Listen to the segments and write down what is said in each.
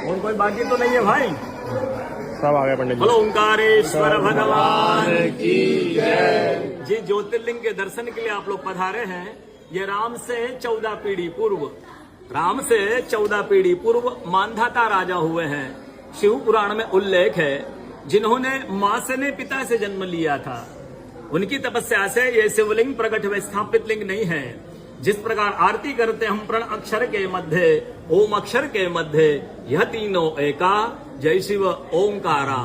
और कोई बाकी तो नहीं है भाई? सब आ गए पंडित जी। बोलो ओंकारेश्वर भगवान की जय। जी ज्योतिर्लिंग के दर्शन के लिए आप लोग पधारे हैं। ये राम से 14 पीढ़ी पूर्व, राम से 14 पीढ़ी पूर्व मानधाता राजा हुए हैं। शिव पुराण में उल्लेख है, जिन्होंने मां से ने पिता से जन्म लिया था, उनकी तपस्या से ये शिवलिंग प्रकट हुए, स्थापित लिंग नहीं है। जिस प्रकार आरती करते हम प्रण अक्षर के मध्य, ओम अक्षर के मध्य, यह तीनों एका, जय शिव ओंकारा।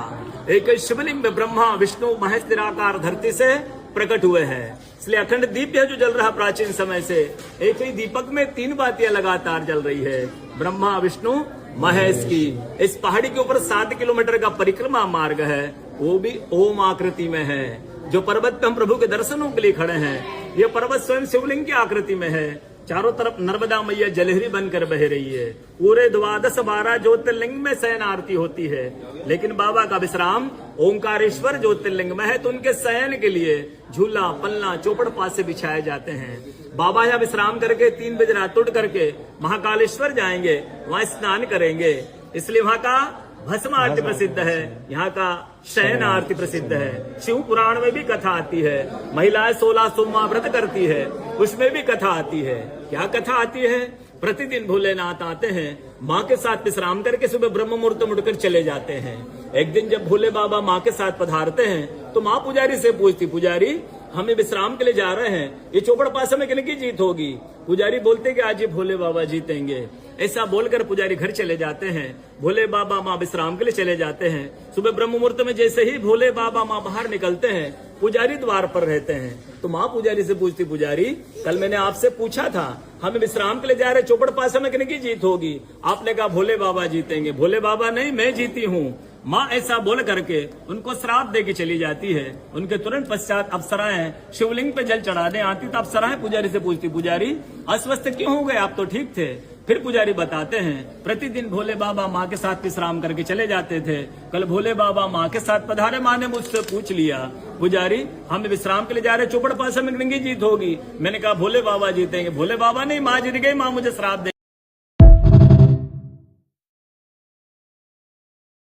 एक शिवलिंग में ब्रह्मा विष्णु महेश निराकार धरती से प्रकट हुए हैं। इसलिए अखंड दीप जो जल रहा प्राचीन समय से, एक ही दीपक में 3 बातियां लगातार जल रही है, ब्रह्मा विष्णु महेश की। इस पहाड़ी के ऊपर 7 किलोमीटर का परिक्रमा मार्ग है, वो भी ओम आकृति में है। जो पर्वत पे हम प्रभु के दर्शनों के लिए खड़े हैं, ये पर्वत स्वयं शिवलिंग की आकृति में है। चारों तरफ नर्मदा मैया जलहरी बनकर बह रही है। पूरे 12 ज्योतिर्लिंग में शयन आरती होती है, लेकिन बाबा का विश्राम ओंकारेश्वर ज्योतिर्लिंग में है, तो उनके शयन के लिए झूला पलना चौपड़ पास से बिछाए जाते हैं। बाबा यहाँ विश्राम करके 3 बजे रात उठ करके महाकालेश्वर जाएंगे, वहां स्नान करेंगे। इसलिए वहां का भस्म आरती प्रसिद्ध है, यहाँ का शयन आरती प्रसिद्ध है। शिव पुराण में भी कथा आती है, महिलाएं 16 सोमवार व्रत करती है, उसमें भी कथा आती है। क्या कथा आती है? प्रतिदिन भोलेनाथ आते हैं, माँ के साथ विश्राम करके सुबह ब्रह्म मुहूर्त में उठकर चले जाते हैं। एक दिन जब भोले बाबा माँ के साथ पधारते हैं, तो माँ पुजारी से पूछती, पुजारी हमें विश्राम के लिए जा रहे हैं, ये चौपड़ पास में किन की जीत होगी? पुजारी बोलते कि आज ये भोले बाबा जीतेंगे। ऐसा बोलकर पुजारी घर चले जाते हैं। भोले बाबा माँ विश्राम के लिए चले जाते हैं। सुबह ब्रह्म मुहूर्त में जैसे ही भोले बाबा माँ बाहर निकलते हैं, पुजारी द्वार पर रहते हैं। तो माँ पुजारी से पूछती, पुजारी कल मैंने आपसे पूछा था, हमें विश्राम के लिए जा रहे, चौपड़ पास में किन की जीत होगी? आपने कहा भोले बाबा जीतेंगे। भोले बाबा नहीं, मैं जीती हूँ। माँ ऐसा बोल करके उनको श्राप दे के चली जाती है। उनके तुरंत पश्चात अप्सराएं शिवलिंग पे जल चढ़ाने आती, तो अप्सराएं पुजारी से पूछती, पुजारी अस्वस्थ क्यों हो गए, आप तो ठीक थे। फिर पुजारी बताते हैं, प्रतिदिन भोले बाबा माँ के साथ विश्राम करके चले जाते थे। कल भोले बाबा माँ के साथ पधारे, माँ ने मुझसे पूछ लिया, पुजारी हम विश्राम के लिए जा रहे, चौपड़ पास में किनकी जीत होगी? मैंने कहा भोले बाबा जीतेंगे। भोले बाबा नहीं, माँ जीत गई, माँ मुझे श्राप दे